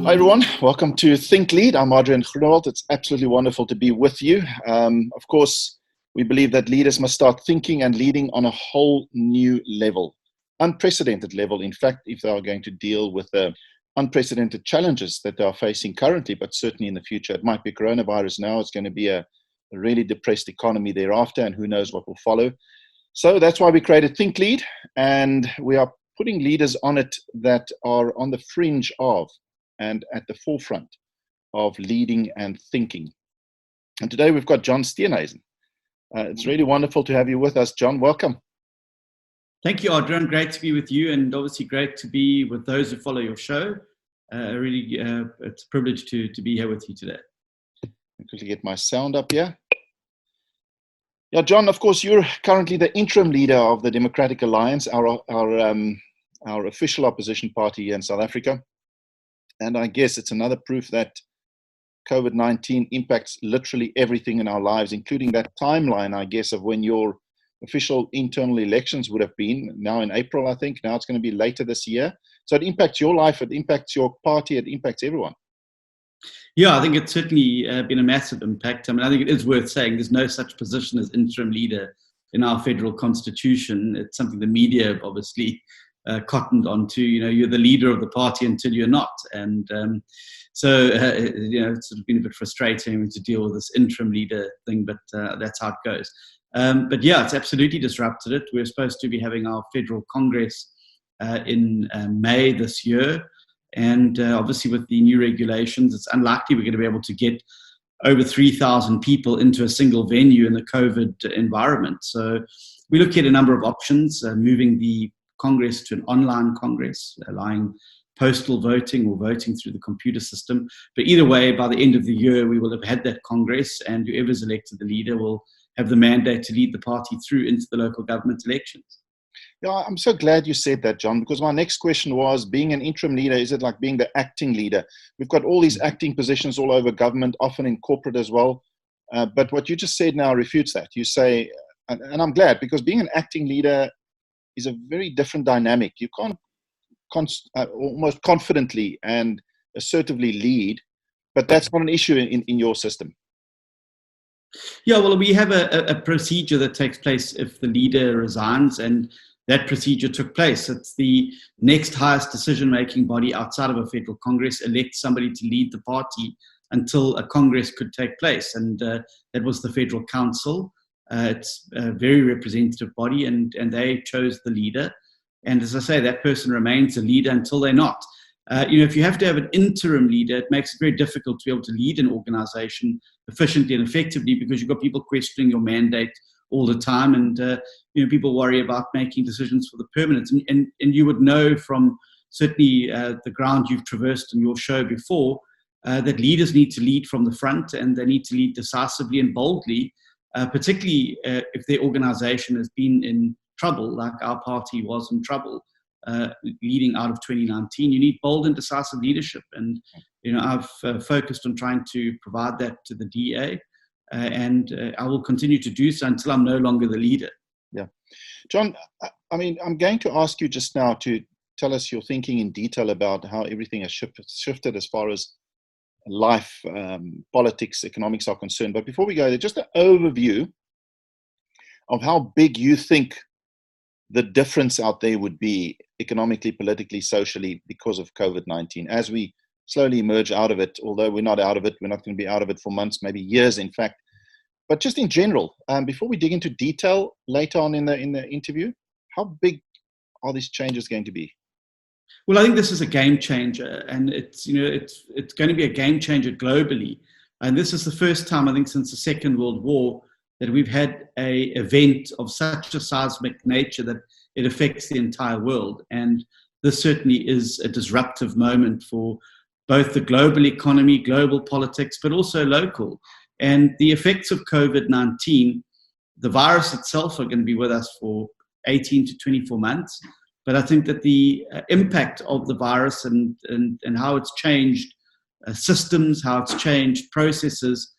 Hi everyone, welcome to ThinkLead. I'm Adrian Groenewald. It's absolutely wonderful to be with you. Of course, we believe that leaders must start thinking and leading on a whole new level, unprecedented level, in fact, if they are going to deal with the unprecedented challenges that they are facing currently, but certainly in the future. It might be coronavirus now, it's going to be a really depressed economy thereafter, and who knows what will follow. So that's why we created ThinkLead, and we are putting leaders on it that are on the fringe of and at the forefront of leading and thinking. And today we've got John Steenhuisen. It's really wonderful to have you with us, John. Welcome. Thank you, Adrian. Great to be with you, and obviously great to be with those who follow your show. It's a privilege to be here with you today. I'll quickly get my sound up here. Yeah, John, of course, you're currently the interim leader of the Democratic Alliance, our official opposition party here in South Africa. And I guess it's another proof that COVID-19 impacts literally everything in our lives, including that timeline, I guess, of when your official internal elections would have been, now in April, I think. Now it's going to be later this year. So it impacts your life, it impacts your party, it impacts everyone. Yeah, I think it's certainly been a massive impact. I mean, I think it is worth saying there's no such position as interim leader in our federal constitution. It's something the media have obviously cottoned onto. You know, you're the leader of the party until you're not. And so it's sort of been a bit frustrating to deal with this interim leader thing, but that's how it goes. But yeah, it's absolutely disrupted it. We're supposed to be having our federal Congress in May this year. And obviously with the new regulations, it's unlikely we're going to be able to get over 3,000 people into a single venue in the COVID environment. So we look at a number of options, moving the Congress to an online Congress, allowing postal voting or voting through the computer system. But either way, by the end of the year, we will have had that Congress, and whoever's elected the leader will have the mandate to lead the party through into the local government elections. Yeah, I'm so glad you said that, John, because my next question was, being an interim leader, is it like being the acting leader? We've got all these acting positions all over government, often in corporate as well. But what you just said now refutes that. You say, and I'm glad, because being an acting leader is a very different dynamic. You can't almost confidently and assertively lead, but that's not an issue in your system. Yeah, well, we have a procedure that takes place if the leader resigns, and that procedure took place. It's the next highest decision-making body outside of a federal Congress elects somebody to lead the party until a Congress could take place, and that was the Federal Council. It's a very representative body, and they chose the leader. And as I say, that person remains a leader until they're not. If you have to have an interim leader, it makes it very difficult to be able to lead an organization efficiently and effectively, because you've got people questioning your mandate all the time, and people worry about making decisions for the permanence. And you would know from certainly the ground you've traversed in your show before that leaders need to lead from the front, and they need to lead decisively and boldly, particularly if their organization has been in trouble, like our party was in trouble leading out of 2019. You need bold and decisive leadership, and I've focused on trying to provide that to the DA, and I will continue to do so until I'm no longer the leader. Yeah, John, I mean, I'm going to ask you just now to tell us your thinking in detail about how everything has shifted as far as life, politics, economics are concerned. But before we go there, just an overview of how big you think the difference out there would be economically, politically, socially, because of COVID-19. As we slowly emerge out of it, although we're not out of it, we're not going to be out of it for months, maybe years, in fact. But just in general, before we dig into detail later on in the interview, how big are these changes going to be? Well, I think this is a game changer, and it's going to be a game changer globally. And this is the first time, I think, since the Second World War that we've had an event of such a seismic nature that it affects the entire world. And this certainly is a disruptive moment for both the global economy, global politics, but also local. And the effects of COVID-19, the virus itself, are going to be with us for 18 to 24 months. But I think that the impact of the virus and how it's changed systems, how it's changed processes,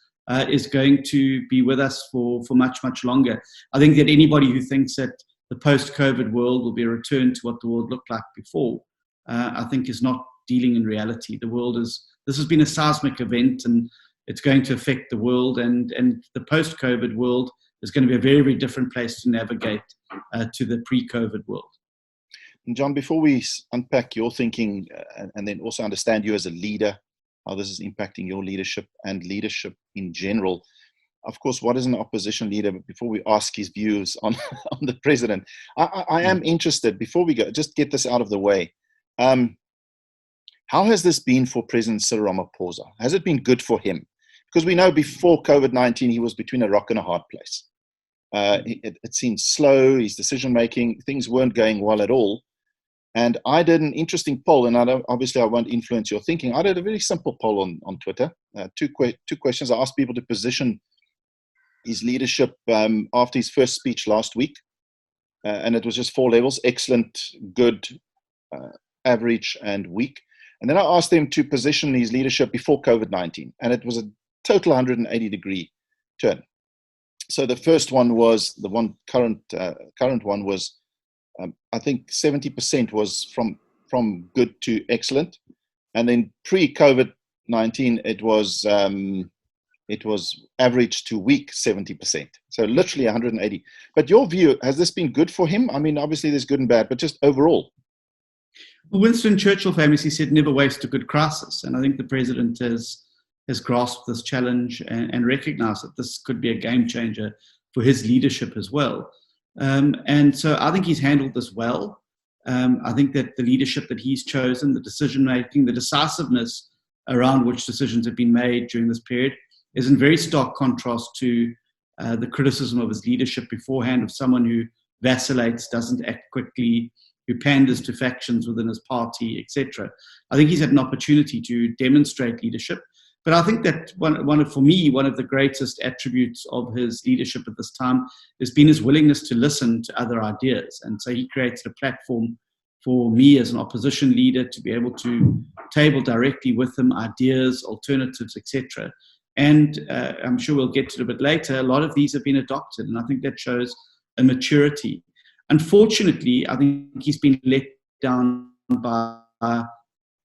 is going to be with us for much, much longer. I think that anybody who thinks that the post-COVID world will be a return to what the world looked like before, I think is not dealing in reality. This has been a seismic event, and it's going to affect the world, and the post-COVID world is going to be a very, very different place to navigate to the pre-COVID world. And John, before we unpack your thinking and then also understand you as a leader, how this is impacting your leadership and leadership in general, of course, what is an opposition leader? But before we ask his views on the president, I am interested, before we go, just get this out of the way. How has this been for President Cyril Ramaphosa? Has it been good for him? Because we know before COVID-19, he was between a rock and a hard place. It seemed slow, his decision-making, things weren't going well at all. And I did an interesting poll, and obviously I won't influence your thinking. I did a very simple poll on Twitter. Two questions. I asked people to position his leadership after his first speech last week. And it was just 4 levels: excellent, good, average, and weak. And then I asked them to position his leadership before COVID-19. And it was a total 180-degree turn. So the first one was, the one current one was, I think 70% was from good to excellent. And then pre-COVID-19, it was average to weak 70%. So literally 180. But your view, has this been good for him? I mean, obviously there's good and bad, but just overall. Well, Winston Churchill famously said, never waste a good crisis. And I think the president has grasped this challenge and recognized that this could be a game changer for his leadership as well. And so I think he's handled this well. I think that the leadership that he's chosen, the decision-making, the decisiveness around which decisions have been made during this period is in very stark contrast to the criticism of his leadership beforehand, of someone who vacillates, doesn't act quickly, who panders to factions within his party, etc. I think he's had an opportunity to demonstrate leadership. But I think that for me, one of the greatest attributes of his leadership at this time has been his willingness to listen to other ideas. And so he created a platform for me as an opposition leader to be able to table directly with him ideas, alternatives, etc. And I'm sure we'll get to it a bit later. A lot of these have been adopted, and I think that shows a maturity. Unfortunately, I think he's been let down by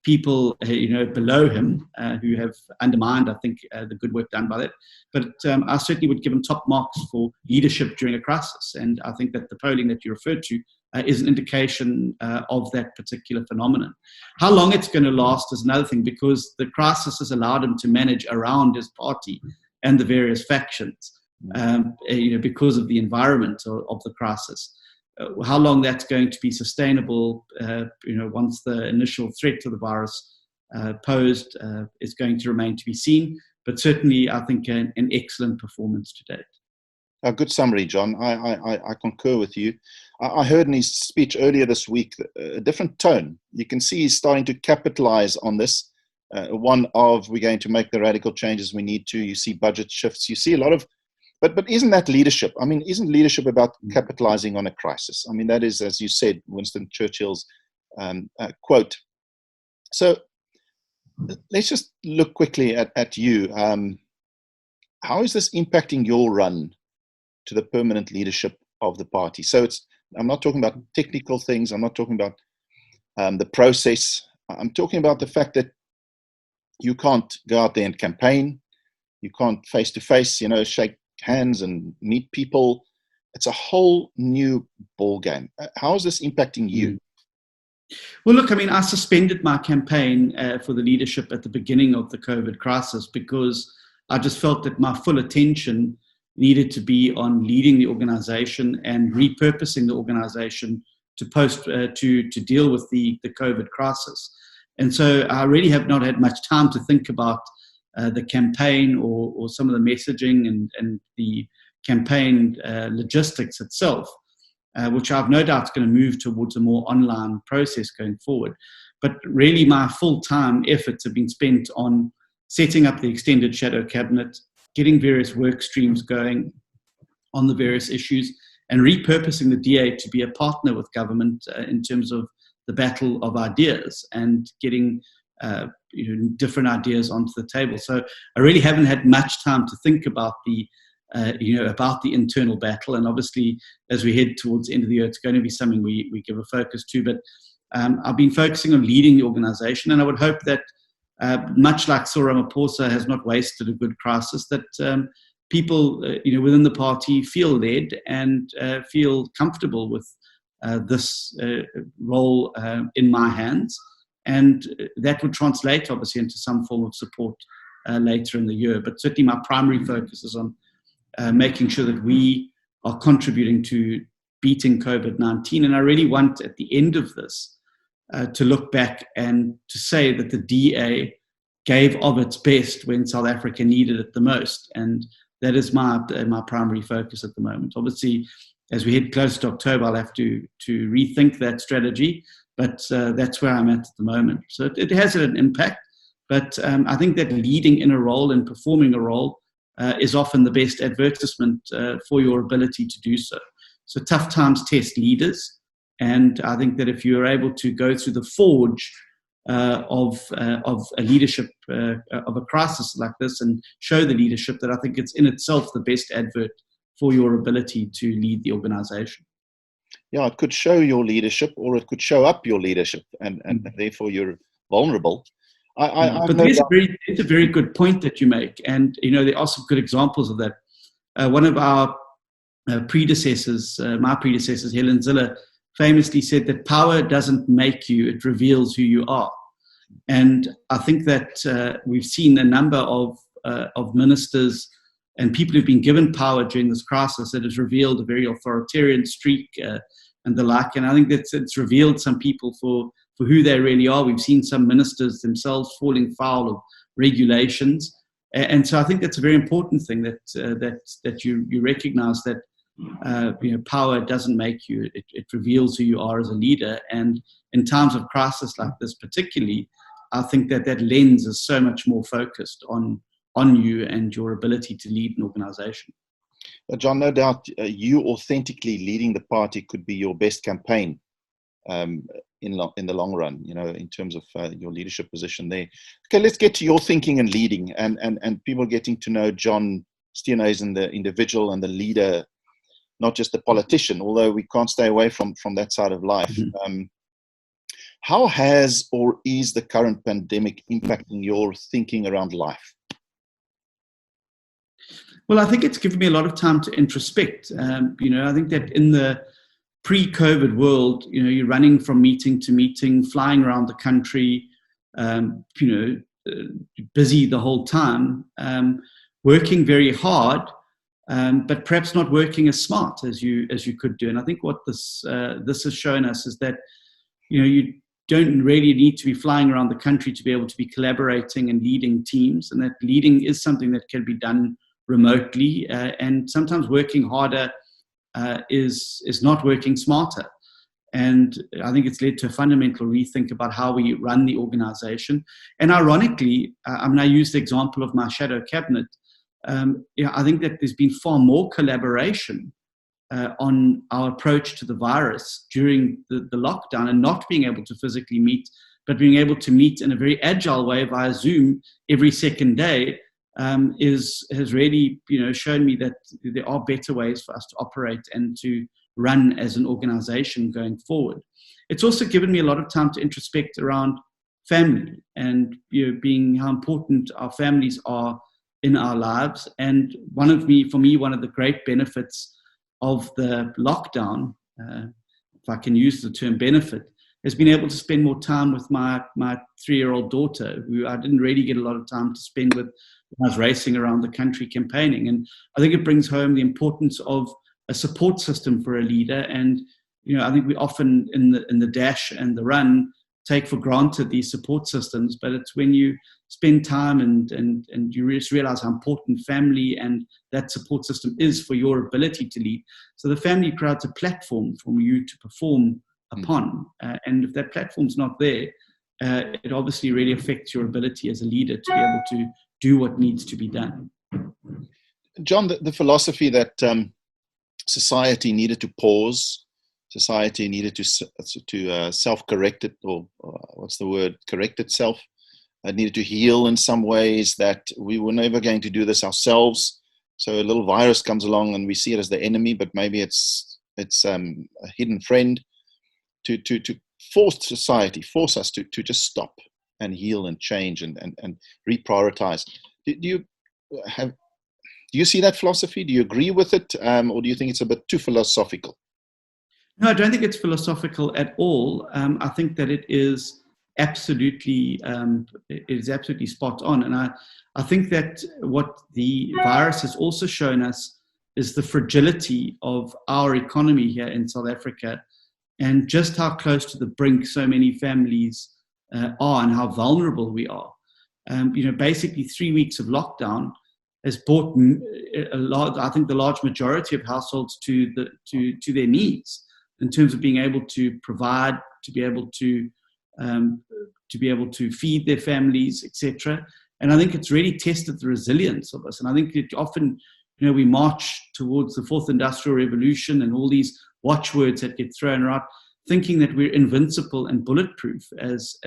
people, below him who have undermined, I think, the good work done by that. But I certainly would give him top marks for leadership during a crisis. And I think that the polling that you referred to is an indication of that particular phenomenon. How long it's going to last is another thing, because the crisis has allowed him to manage around his party and the various factions, because of the environment of the crisis. How long that's going to be sustainable, once the initial threat to the virus posed, is going to remain to be seen. But certainly, I think an excellent performance to date. A good summary, John. I concur with you. I heard in his speech earlier this week a different tone. You can see he's starting to capitalize on this. One of, we're going to make the radical changes we need to. You see budget shifts. You see a lot of, but isn't that leadership? I mean, isn't leadership about capitalizing on a crisis? I mean, that is, as you said, Winston Churchill's quote. So let's just look quickly at you. How is this impacting your run to the permanent leadership of the party? So I'm not talking about technical things. I'm not talking about the process. I'm talking about the fact that you can't go out there and campaign. You can't face-to-face, shake hands and meet people. It's a whole new ball game. How is this impacting you? Well, look, I mean, I suspended my campaign for the leadership at the beginning of the COVID crisis because I just felt that my full attention needed to be on leading the organization and repurposing the organization to deal with the COVID crisis. And so I really have not had much time to think about the campaign or some of the messaging and the campaign logistics itself, which I've no doubt is going to move towards a more online process going forward. But really my full-time efforts have been spent on setting up the extended shadow cabinet, getting various work streams going on the various issues, and repurposing the DA to be a partner with government in terms of the battle of ideas and getting different ideas onto the table. So I really haven't had much time to think about the internal battle. And obviously, as we head towards the end of the year, it's going to be something we give a focus to. But I've been focusing on leading the organization, and I would hope that, much like Cyril Ramaphosa has not wasted a good crisis, that people within the party feel led and feel comfortable with this role in my hands, and that would translate obviously into some form of support later in the year. But certainly my primary focus is on making sure that we are contributing to beating COVID-19. And I really want at the end of this to look back and to say that the DA gave of its best when South Africa needed it the most. And that is my primary focus at the moment. Obviously, as we head close to October, I'll have to rethink that strategy, but that's where I'm at the moment. So it has an impact, but I think that leading in a role and performing a role is often the best advertisement for your ability to do so. So tough times test leaders, and I think that if you're able to go through the forge of a leadership of a crisis like this and show the leadership, that I think it's in itself the best advert for your ability to lead the organization. Yeah, it could show your leadership, or it could show up your leadership, and therefore you're vulnerable. But it's a very good point that you make, and there are some good examples of that. One of our predecessors, my predecessors, Helen Ziller, famously said that power doesn't make you, it reveals who you are. And I think that we've seen a number of ministers and people who've been given power during this crisis that has revealed a very authoritarian streak and the like. And I think that it's revealed some people for who they really are. We've seen some ministers themselves falling foul of regulations. And so I think that's a very important thing that you recognize that power doesn't make you, it reveals who you are as a leader. And in times of crisis like this particularly, I think that lens is so much more focused on you and your ability to lead an organization. John, no doubt you authentically leading the party could be your best campaign in the long run, in terms of your leadership position there. Okay, let's get to your thinking and leading, and people getting to know John Steenhuisen, the individual and the leader, not just the politician, although we can't stay away from that side of life. Mm-hmm. How has or is the current pandemic impacting your thinking around life? Well, I think it's given me a lot of time to introspect. I think that in the pre-COVID world, you're running from meeting to meeting, flying around the country, busy the whole time, working very hard, but perhaps not working as smart as you could do. And I think what this has shown us is that, you don't really need to be flying around the country to be able to be collaborating and leading teams, and that leading is something that can be done remotely, and sometimes working harder is not working smarter. And I think it's led to a fundamental rethink about how we run the organization. And ironically, I use the example of my shadow cabinet. I think that there's been far more collaboration on our approach to the virus during the lockdown, and not being able to physically meet, but being able to meet in a very agile way via Zoom every second day, has really shown me that there are better ways for us to operate and to run as an organization going forward. It's also given me a lot of time to introspect around family and being how important our families are in our lives. And for me, one of the great benefits of the lockdown, if I can use the term benefit, has been able to spend more time with my 3-year-old daughter, who I didn't really get a lot of time to spend with when I was racing around the country campaigning. And I think it brings home the importance of a support system for a leader. And I think we often in the dash and the run take for granted these support systems, but it's when you spend time and you realize how important family and that support system is for your ability to lead. So the family creates a platform for you to perform upon, and if that platform's not there, it obviously really affects your ability as a leader to be able to do what needs to be done. John, the philosophy that society needed to pause, society needed to self-correct it, or what's the word, correct itself. It needed to heal in some ways, that we were never going to do this ourselves. So a little virus comes along and we see it as the enemy, but maybe it's a hidden friend. To force us to just stop and heal and change and reprioritize. Do you see that philosophy? Do you agree with it, or do you think it's a bit too philosophical? No, I don't think it's philosophical at all. I think that it is absolutely spot on, and I think that what the virus has also shown us is the fragility of our economy here in South Africa, and just how close to the brink so many families are, and how vulnerable we are. Basically 3 weeks of lockdown has brought I think the large majority of households to their needs in terms of being able to provide, to be able to feed their families, etc. And I think it's really tested the resilience of us. And I think it often, we march towards the fourth industrial revolution and all these watchwords that get thrown around, thinking that we're invincible and bulletproof as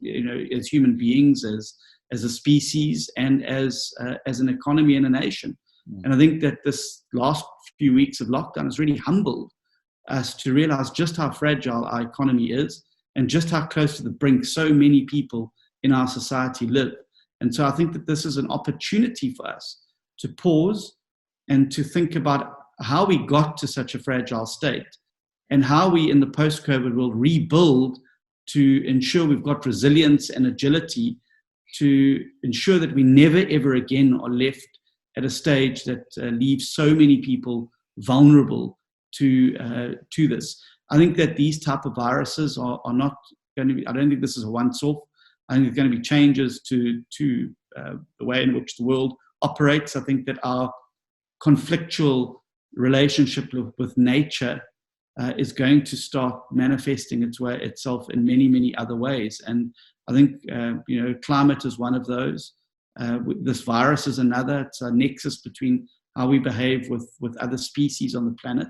human beings, as a species, and as an economy and a nation. And I think that this last few weeks of lockdown has really humbled us to realize just how fragile our economy is and just how close to the brink so many people in our society live. And so I think that this is an opportunity for us to pause and to think about how we got to such a fragile state and how we in the post-COVID world rebuild to ensure we've got resilience and agility to ensure that we never ever again are left at a stage that leaves so many people vulnerable to this. I think that these type of viruses are not going to be, I don't think this is a once-off. I think there's going to be changes to the way in which the world operates. I think that our conflictual relationship with nature is going to start manifesting itself in many, many other ways. And I think, climate is one of those. This virus is another. It's a nexus between how we behave with other species on the planet.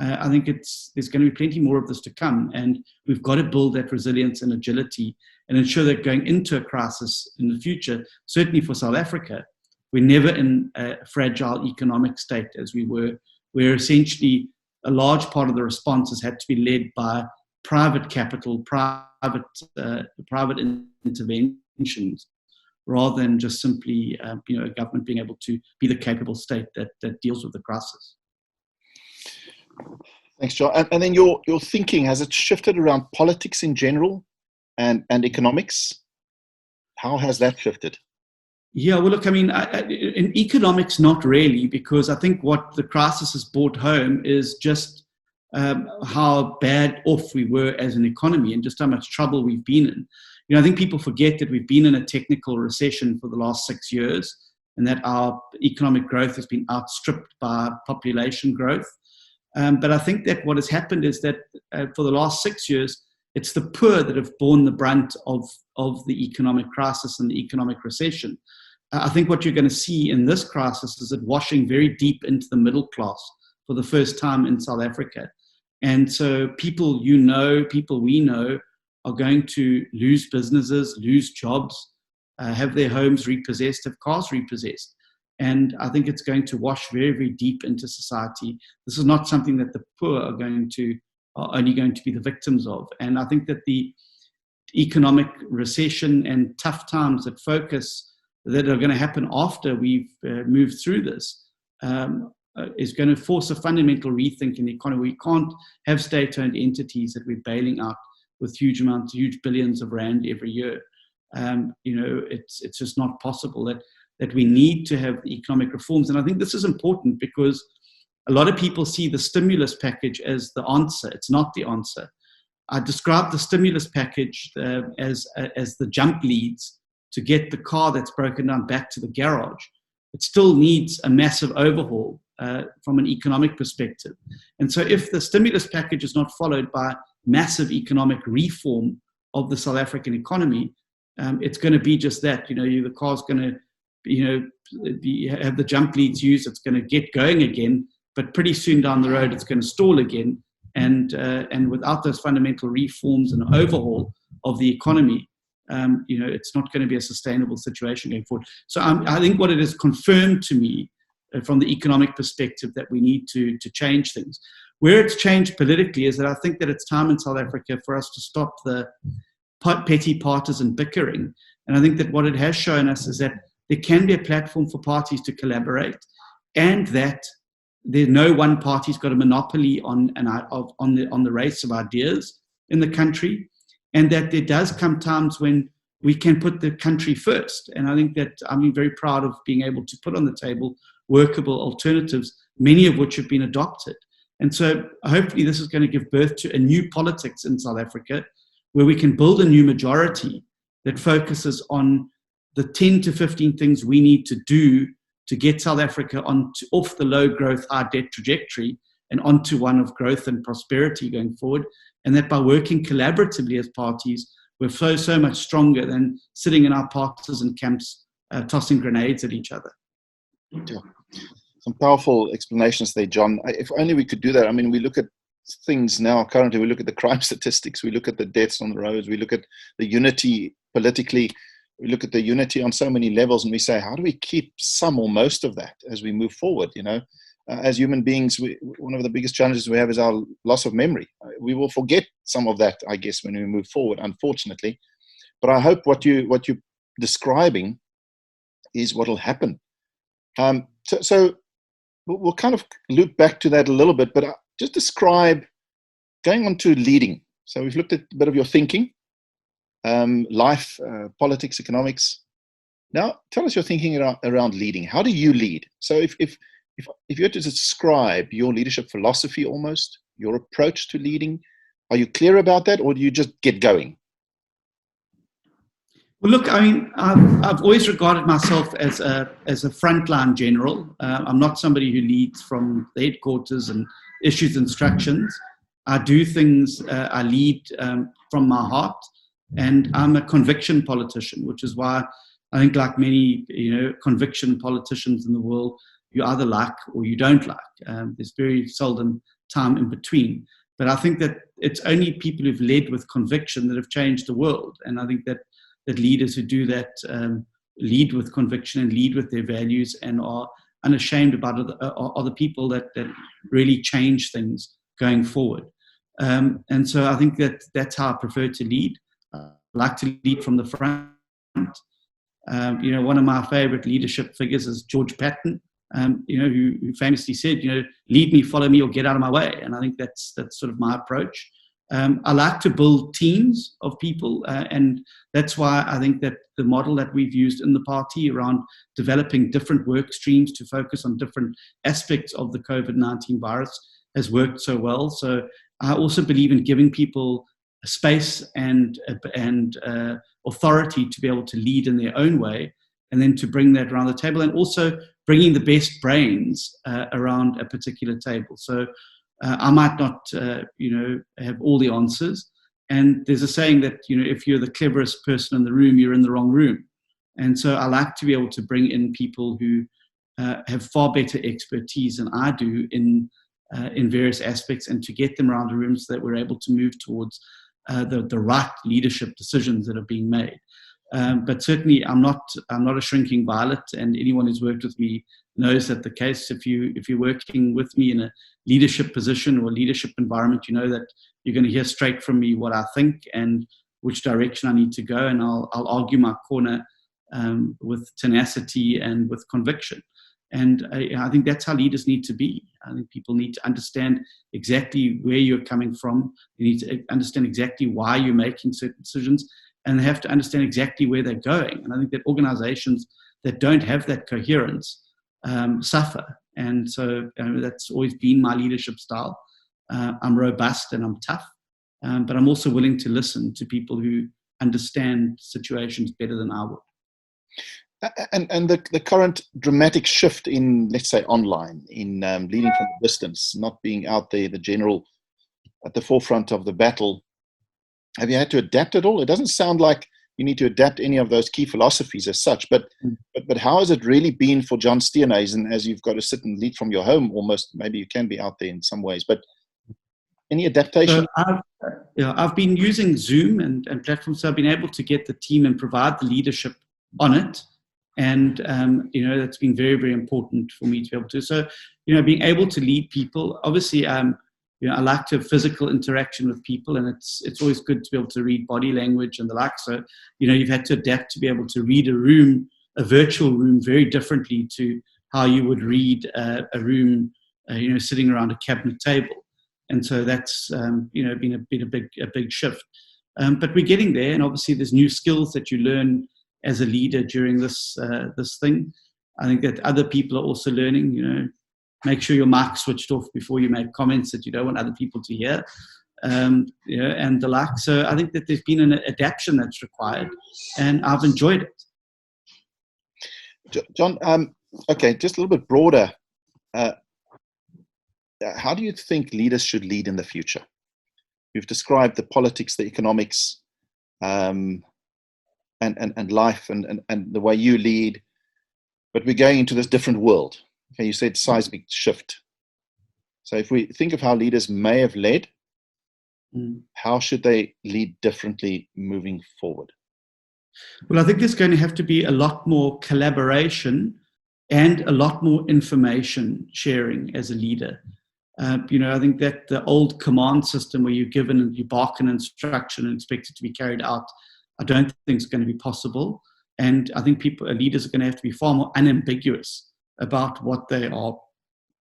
I think there's going to be plenty more of this to come, and we've got to build that resilience and agility and ensure that going into a crisis in the future, certainly for South Africa, we're never in a fragile economic state as we were, where essentially a large part of the response has had to be led by private capital, private interventions, rather than just simply a government being able to be the capable state that deals with the crisis. Thanks, John. And then your thinking, has it shifted around politics in general and economics? How has that shifted? Yeah, well, look, I mean, in economics, not really, because I think what the crisis has brought home is just how bad off we were as an economy and just how much trouble we've been in. I think people forget that we've been in a technical recession for the last 6 years and that our economic growth has been outstripped by population growth. But I think that what has happened is that for the last 6 years, it's the poor that have borne the brunt of the economic crisis and the economic recession. I think what you're going to see in this crisis is it washing very deep into the middle class for the first time in South Africa. And so people we know are going to lose businesses, lose jobs, have their homes repossessed, have cars repossessed. And I think it's going to wash very, very deep into society. This is not something that the poor are only going to be the victims of. And I think that the economic recession and tough times that are going to happen after we've moved through this is going to force a fundamental rethink in the economy. We can't have state-owned entities that we're bailing out with huge billions of rand every year. It's just not possible that we need to have economic reforms. And I think this is important because a lot of people see the stimulus package as the answer. It's not the answer. I describe the stimulus package as the jump leads to get the car that's broken down back to the garage. It still needs a massive overhaul from an economic perspective. And so if the stimulus package is not followed by massive economic reform of the South African economy, it's going to be just that. The car's going to have the jump leads used, it's going to get going again, but pretty soon down the road it's going to stall again, and without those fundamental reforms and overhaul of the economy, it's not going to be a sustainable situation going forward. So I think what it has confirmed to me from the economic perspective that we need to change things. where it's changed politically is that I think that it's time in South Africa for us to stop the petty partisan bickering. And I think that what it has shown us is that there can be a platform for parties to collaborate, and that there's no one party's got a monopoly on the race of ideas in the country, and that there does come times when we can put the country first. And I think that I'm very proud of being able to put on the table workable alternatives, many of which have been adopted. And so hopefully this is going to give birth to a new politics in South Africa, where we can build a new majority that focuses on the 10 to 15 things we need to do to get South Africa off the low growth, high debt trajectory and onto one of growth and prosperity going forward. And that by working collaboratively as parties, we're so much stronger than sitting in our partisan camps, tossing grenades at each other. Yeah. Some powerful explanations there, John. If only we could do that. I mean, we look at things now currently, we look at the crime statistics, we look at the deaths on the roads, we look at the unity politically, we look at the unity on so many levels, and we say, how do we keep some or most of that as we move forward? You know, as human beings, one of the biggest challenges we have is our loss of memory. We will forget some of that, I guess, when we move forward, unfortunately. But I hope what you're describing is what will happen. So we'll kind of loop back to that a little bit, but just describe going on to leading. So we've looked at a bit of your thinking, life, politics, economics. Now tell us your thinking around leading. How do you lead? So if you had to describe your leadership philosophy, almost your approach to leading, are you clear about that, or do you just get going? Well, look, I mean, I've always regarded myself as a frontline general. I'm not somebody who leads from the headquarters and issues instructions. I do things, I lead from my heart, and I'm a conviction politician, which is why I think, like many, conviction politicians in the world, you either like or you don't like. There's very seldom time in between. But I think that it's only people who've led with conviction that have changed the world. And I think that leaders who do that lead with conviction and lead with their values and are unashamed about it are the people that really change things going forward. And so I think that's how I prefer to lead. I like to lead from the front. One of my favorite leadership figures is George Patton, who famously said, lead me, follow me, or get out of my way. And I think that's sort of my approach. I like to build teams of people, and that's why I think that the model that we've used in the party around developing different work streams to focus on different aspects of the COVID-19 virus has worked so well. So I also believe in giving people a space and authority to be able to lead in their own way, and then to bring that around the table, and also bringing the best brains around a particular table. So I might not, have all the answers. And there's a saying that, if you're the cleverest person in the room, you're in the wrong room. And so I like to be able to bring in people who have far better expertise than I do in various aspects, and to get them around the room so that we're able to move towards the right leadership decisions that are being made. But certainly I'm not a shrinking violet, and anyone who's worked with me knows that the case. If you're working with me in a leadership position or a leadership environment, you know that you're going to hear straight from me what I think and which direction I need to go, and I'll argue my corner with tenacity and with conviction. And I think that's how leaders need to be. I think people need to understand exactly where you're coming from. They need to understand exactly why you're making certain decisions, and they have to understand exactly where they're going. And I think that organizations that don't have that coherence suffer. And so that's always been my leadership style. I'm robust and I'm tough, but I'm also willing to listen to people who understand situations better than I would. And the current dramatic shift in, let's say, online, in leading from a distance, not being out there, the general at the forefront of the battle, have you had to adapt at all? It doesn't sound like you need to adapt any of those key philosophies as such, but how has it really been for John Steenhuisen, as you've got to sit and lead from your home almost? Maybe you can be out there in some ways, but any adaptation? So I've been using Zoom and platforms, so I've been able to get the team and provide the leadership on it. And, that's been very, very important for me to be able to. So, being able to lead people, obviously, I like to have physical interaction with people, and it's always good to be able to read body language and the like. So, you've had to adapt to be able to read a virtual room, very differently to how you would read a room, sitting around a cabinet table. And so that's, been a big shift. But we're getting there, and obviously there's new skills that you learn as a leader during this thing. I think that other people are also learning, make sure your mic's switched off before you make comments that you don't want other people to hear, and the like. So I think that there's been an adaptation that's required, and I've enjoyed it. John, okay, just a little bit broader. How do you think leaders should lead in the future? You've described the politics, the economics, and life, and the way you lead, but we're going into this different world. Okay, you said seismic shift. So if we think of how leaders may have led, how should they lead differently moving forward? Well, I think there's going to have to be a lot more collaboration and a lot more information sharing as a leader. I think that the old command system where you bark an instruction and expect it to be carried out, I don't think is going to be possible. And I think leaders are going to have to be far more unambiguous about what they are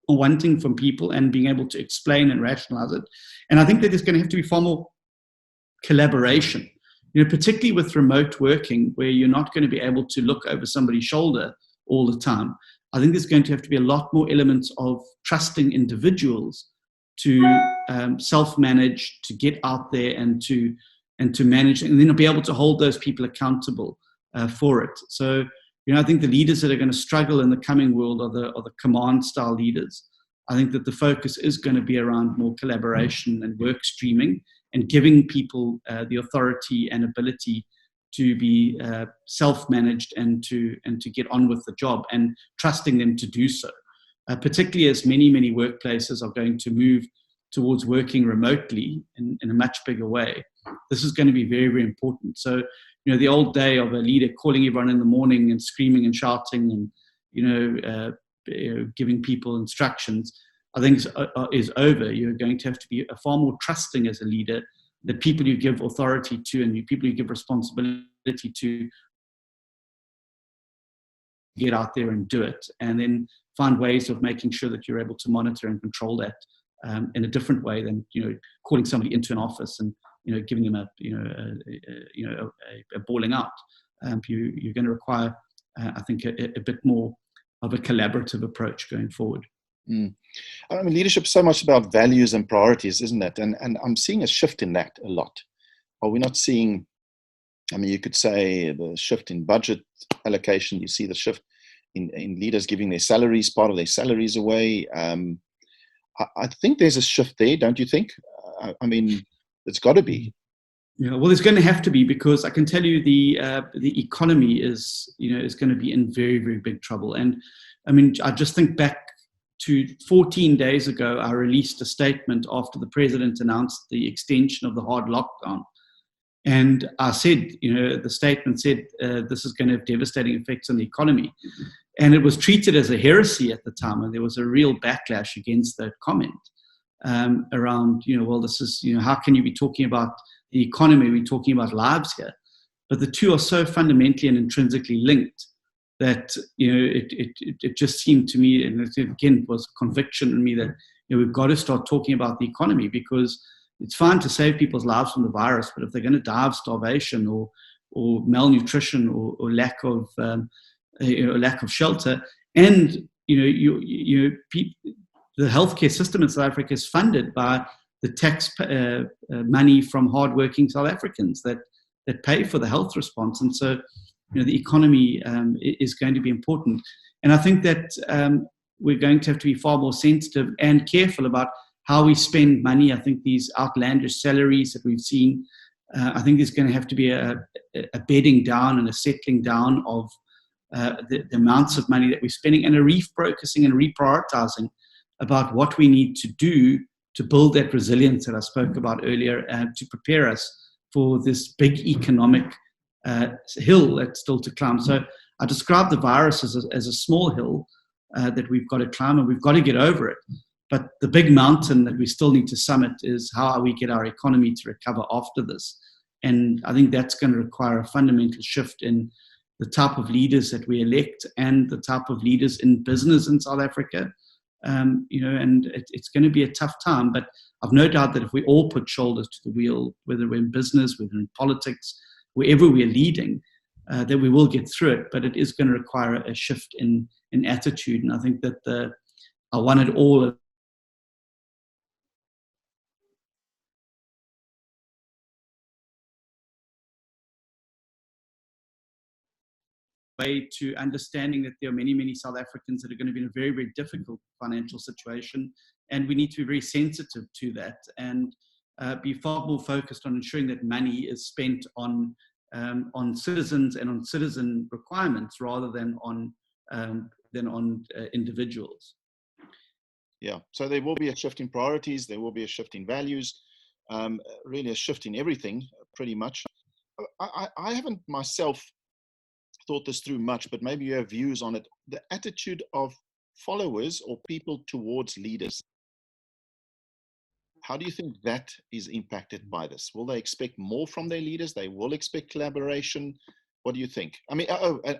wanting from people and being able to explain and rationalize it. And I think that there's going to have to be far more collaboration, particularly with remote working, where you're not going to be able to look over somebody's shoulder all the time. I think there's going to have to be a lot more elements of trusting individuals to self-manage, to get out there and to manage, and then be able to hold those people accountable for it. So, I think the leaders that are going to struggle in the coming world are the command-style leaders. I think that the focus is going to be around more collaboration and work streaming and giving people the authority and ability to be self-managed and to get on with the job, and trusting them to do so. Particularly as many workplaces are going to move towards working remotely in a much bigger way. This is going to be very, very important. So, the old day of a leader calling everyone in the morning and screaming and shouting and, giving people instructions, I think is over. You're going to have to be far more trusting as a leader, that people you give authority to and people you give responsibility to get out there and do it, and then find ways of making sure that you're able to monitor and control that in a different way than calling somebody into an office and giving them a bawling out. You're going to require, I think, a bit more of a collaborative approach going forward. I mean, leadership is so much about values and priorities, isn't it? And I'm seeing a shift in that a lot. Are we not seeing, you could say the shift in budget allocation, you see the shift in leaders giving their salaries, part of their salaries away. I think there's a shift there, don't you think? It's got to be. Yeah, well, there's going to have to be, because I can tell you the economy is going to be in very, very big trouble. And I just think back to 14 days ago, I released a statement after the president announced the extension of the hard lockdown. And I said, the statement said, this is going to have devastating effects on the economy. And it was treated as a heresy at the time. And there was a real backlash against that comment around, this is, how can you be talking about the economy? We're talking about lives here. But the two are so fundamentally and intrinsically linked that, it just seemed to me, and it again was a conviction in me that, we've got to start talking about the economy, because it's fine to save people's lives from the virus, but if they're going to die of starvation or malnutrition or lack of shelter, and the healthcare system in South Africa is funded by the tax money from hardworking South Africans that pay for the health response, and so the economy is going to be important. And I think that we're going to have to be far more sensitive and careful about how we spend money. I think these outlandish salaries that we've seen, I think there's going to have to be a bedding down and a settling down of the amounts of money that we're spending, and a refocusing and reprioritizing about what we need to do to build that resilience that I spoke about earlier, to prepare us for this big economic hill that's still to climb. So I describe the virus as a small hill that we've got to climb, and we've got to get over it. But the big mountain that we still need to summit is how we get our economy to recover after this. And I think that's going to require a fundamental shift in the type of leaders that we elect and the type of leaders in business in South Africa. And it's going to be a tough time, but I've no doubt that if we all put shoulders to the wheel, whether we're in business, whether in politics, wherever we're leading, that we will get through it. But it is going to require a shift in attitude. And I think that I want it all. Way to understanding that there are many, many South Africans that are going to be in a very, very difficult financial situation. And we need to be very sensitive to that and be far more focused on ensuring that money is spent on citizens and on citizen requirements rather than on individuals. Yeah, so there will be a shift in priorities, there will be a shift in values, really a shift in everything, pretty much. I haven't myself thought this through much, but maybe you have views on it. The attitude of followers or people towards leaders. How do you think that is impacted by this? Will they expect more from their leaders? They will expect collaboration. What do you think? I mean,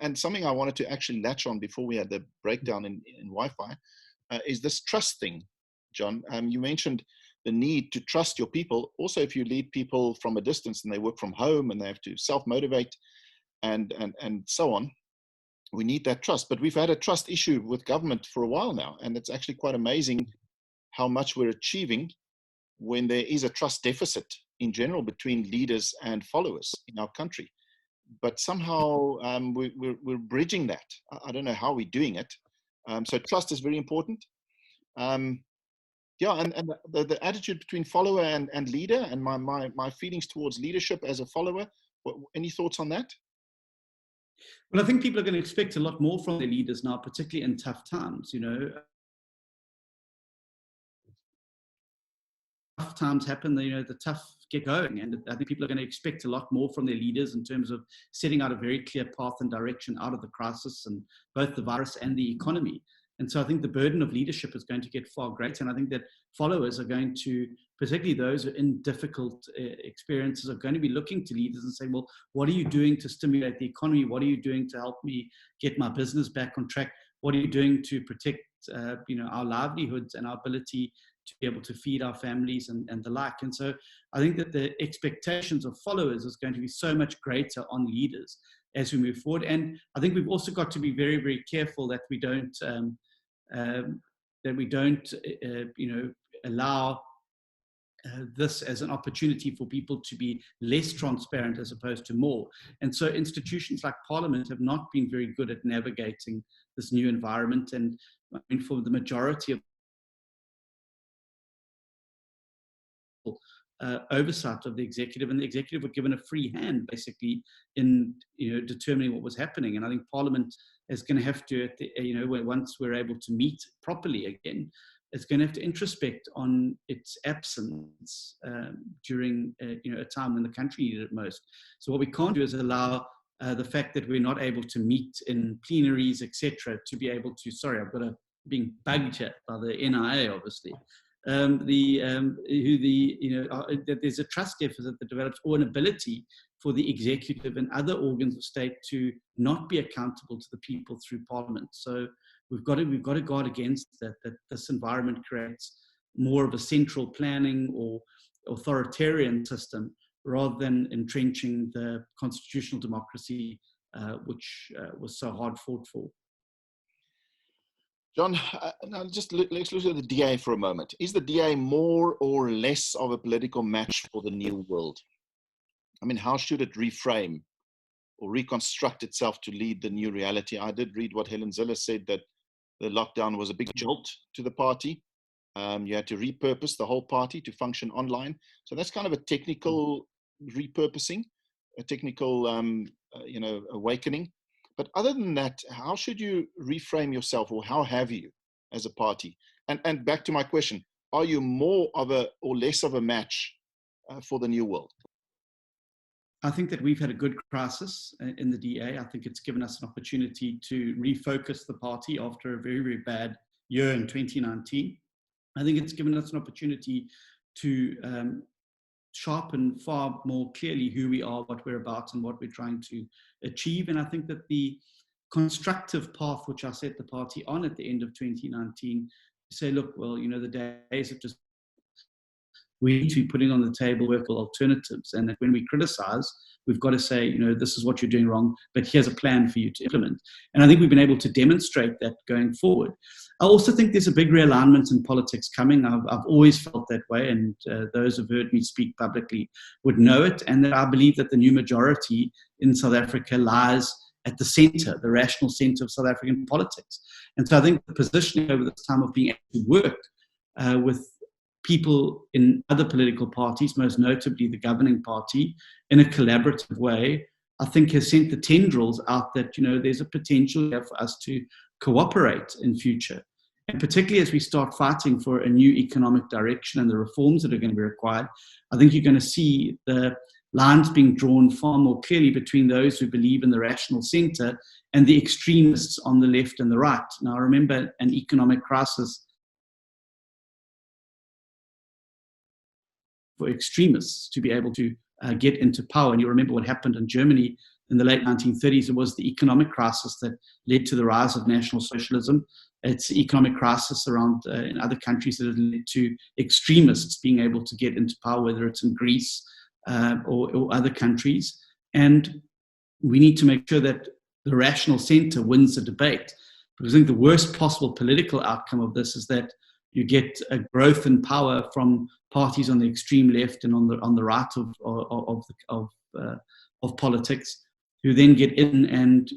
and something I wanted to actually latch on before we had the breakdown in Wi-Fi is this trust thing, John. You mentioned the need to trust your people. Also, if you lead people from a distance and they work from home and they have to self-motivate and so on, we need that trust. But we've had a trust issue with government for a while now, and it's actually quite amazing how much we're achieving when there is a trust deficit in general between leaders and followers in our country. But somehow we're bridging that. I don't know how we're doing it. So trust is very important. Yeah, and the attitude between follower and leader, and my feelings towards leadership as a follower. Any thoughts on that? Well, I think people are going to expect a lot more from their leaders now, particularly in tough times. Tough times happen, the tough get going. And I think people are going to expect a lot more from their leaders in terms of setting out a very clear path and direction out of the crisis and both the virus and the economy. And so I think the burden of leadership is going to get far greater. And I think that followers are going to, particularly those who are in difficult experiences, are going to be looking to leaders and saying, well, what are you doing to stimulate the economy? What are you doing to help me get my business back on track? What are you doing to protect our livelihoods and our ability to be able to feed our families and the like? And so I think that the expectations of followers is going to be so much greater on leaders as we move forward. And I think we've also got to be very, very careful that we don't allow this as an opportunity for people to be less transparent as opposed to more. And so institutions like Parliament have not been very good at navigating this new environment. And I mean, for the majority of oversight of the executive, and the executive were given a free hand basically in determining what was happening. And I think Parliament is going to have to, once we're able to meet properly again, it's going to have to introspect on its absence during a time when the country needed it most. So what we can't do is allow the fact that we're not able to meet in plenaries, etc., to be able to. Sorry, I've got being bugged here by the NIA, obviously. That there's a trust deficit that develops, or an ability for the executive and other organs of state to not be accountable to the people through Parliament. So we've got to guard against that this environment creates more of a central planning or authoritarian system rather than entrenching the constitutional democracy which was so hard fought for. John, now let's look at the DA for a moment. Is the DA more or less of a political match for the new world? I mean, how should it reframe or reconstruct itself to lead the new reality? I did read what Helen Zille said, that the lockdown was a big jolt to the party. You had to repurpose the whole party to function online. So that's kind of a technical repurposing, a technical, awakening. But other than that, how should you reframe yourself, or how have you as a party? And back to my question, are you more of a or less of a match for the new world? I think that we've had a good crisis in the DA. I think it's given us an opportunity to refocus the party after a very, very bad year in 2019. I think it's given us an opportunity to sharpen far more clearly who we are, what we're about, and what we're trying to achieve. And I think that the constructive path which I set the party on at the end of 2019, to say, look, well, the days of just we need to be putting on the table workable alternatives, and that when we criticize, we've got to say, this is what you're doing wrong, but here's a plan for you to implement. And I think we've been able to demonstrate that going forward. I also think there's a big realignment in politics coming. I've always felt that way, and those who've heard me speak publicly would know it, and that I believe that the new majority in South Africa lies at the center, the rational center of South African politics. And so I think the positioning over this time of being able to work with people in other political parties, most notably the governing party, in a collaborative way, I think has sent the tendrils out that, there's a potential here for us to cooperate in future. And particularly as we start fighting for a new economic direction and the reforms that are going to be required, I think you're going to see the lines being drawn far more clearly between those who believe in the rational center and the extremists on the left and the right. Now, remember, an economic crisis for extremists to be able to get into power. And you remember what happened in Germany in the late 1930s. It was the economic crisis that led to the rise of National Socialism. It's the economic crisis around in other countries that has led to extremists being able to get into power, whether it's in Greece or other countries. And we need to make sure that the rational center wins the debate. Because I think the worst possible political outcome of this is that you get a growth in power from parties on the extreme left and on the right of politics, who then get in and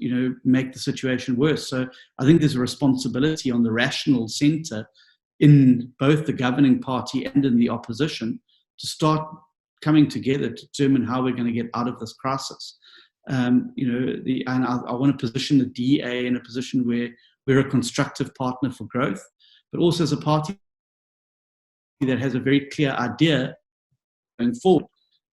make the situation worse. So I think there's a responsibility on the rational centre in both the governing party and in the opposition to start coming together to determine how we're going to get out of this crisis. And I want to position the DA in a position where we're a constructive partner for growth, but also as a party that has a very clear idea going forward,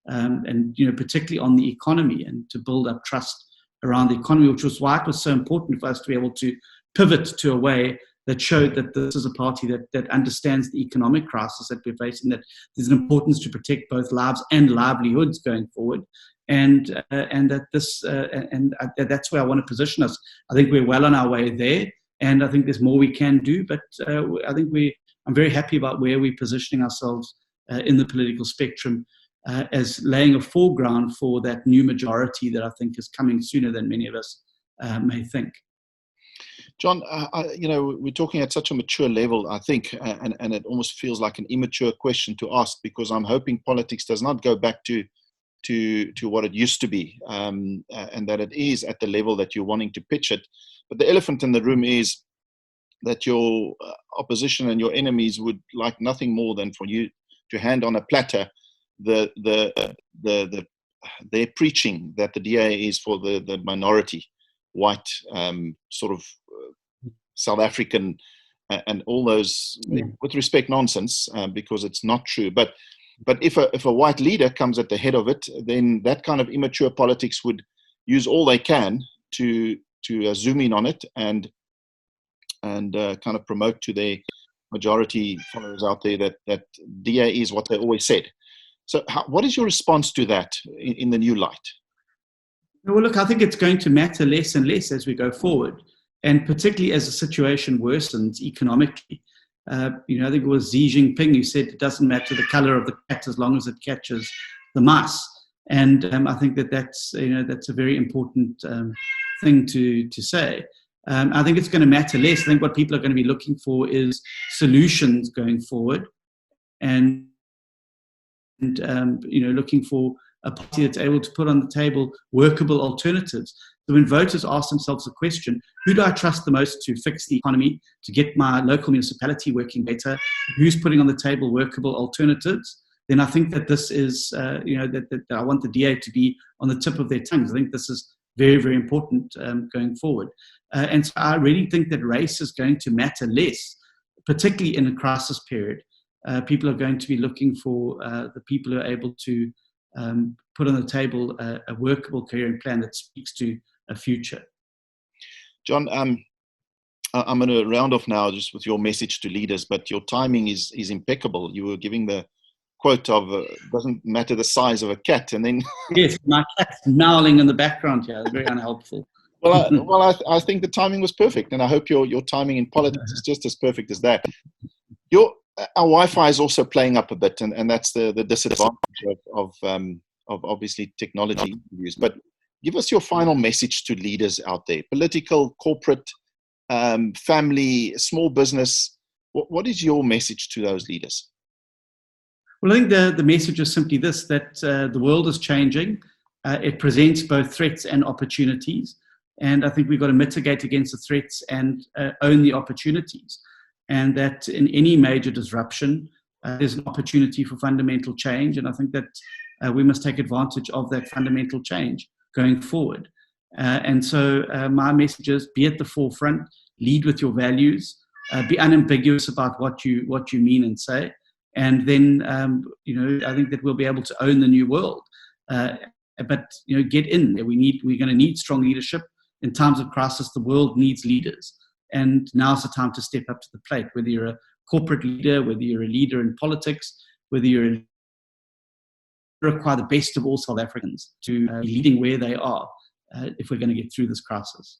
and particularly on the economy, and to build up trust around the economy, which was why it was so important for us to be able to pivot to a way that showed that this is a party that understands the economic crisis that we're facing, that there's an importance to protect both lives and livelihoods going forward, and that this and that's where I want to position us. I think we're well on our way there, and I think there's more we can do, but I think I'm very happy about where we're positioning ourselves in the political spectrum as laying a foreground for that new majority that I think is coming sooner than many of us may think. John, we're talking at such a mature level, I think, and it almost feels like an immature question to ask, because I'm hoping politics does not go back to what it used to be, and that it is at the level that you're wanting to pitch it. But the elephant in the room is that your opposition and your enemies would like nothing more than for you to hand on a platter their preaching that the DA is for the minority, white, sort of South African, and all those, with respect, nonsense, because it's not true. But if a white leader comes at the head of it, then that kind of immature politics would use all they can to zoom in on it and kind of promote to their majority followers out there that DA is what they always said. So what is your response to that in the new light? Well, look, I think it's going to matter less and less as we go forward, and particularly as the situation worsens economically. I think it was Xi Jinping who said it doesn't matter the color of the cat as long as it catches the mice. And I think that's a very important thing to say. I think it's going to matter less. I think what people are going to be looking for is solutions going forward, and looking for a party that's able to put on the table workable alternatives. So when voters ask themselves the question, who do I trust the most to fix the economy, to get my local municipality working better, who's putting on the table workable alternatives, then I think that this is, that I want the DA to be on the tip of their tongues. I think this is very, very important going forward. And so I really think that race is going to matter less, particularly in a crisis period. People are going to be looking for the people who are able to put on the table a workable coherent plan that speaks to a future. John, I'm going to round off now just with your message to leaders, but your timing is impeccable. You were giving the quote of doesn't matter the size of a cat, and then Yes, my cat's mowling in the background here. Very unhelpful. I think the timing was perfect, and I hope your timing in politics is just as perfect as that. Our Wi-Fi is also playing up a bit, and that's the disadvantage of obviously technology use. But give us your final message to leaders out there, political, corporate, family, small business. What is your message to those leaders? Well, I think the message is simply this, that the world is changing. It presents both threats and opportunities. And I think we've got to mitigate against the threats and own the opportunities. And that in any major disruption, there's an opportunity for fundamental change. And I think that we must take advantage of that fundamental change going forward. And so my message is, be at the forefront, lead with your values, be unambiguous about what you mean and say. And then, I think that we'll be able to own the new world. But get in there. We're going to need strong leadership. In times of crisis, the world needs leaders. And now's the time to step up to the plate, whether you're a corporate leader, whether you're a leader in politics, whether you require the best of all South Africans to be leading where they are if we're going to get through this crisis.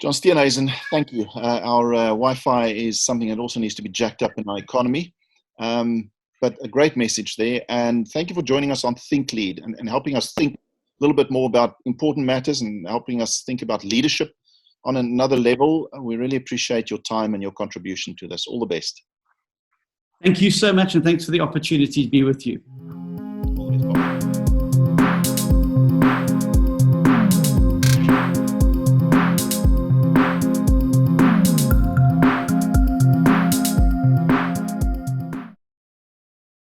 John Steenhuisen, thank you. Our Wi-Fi is something that also needs to be jacked up in our economy. But a great message there. And thank you for joining us on ThinkLead and helping us think a little bit more about important matters and helping us think about leadership on another level. We really appreciate your time and your contribution to this. All the best. Thank you so much, and thanks for the opportunity to be with you.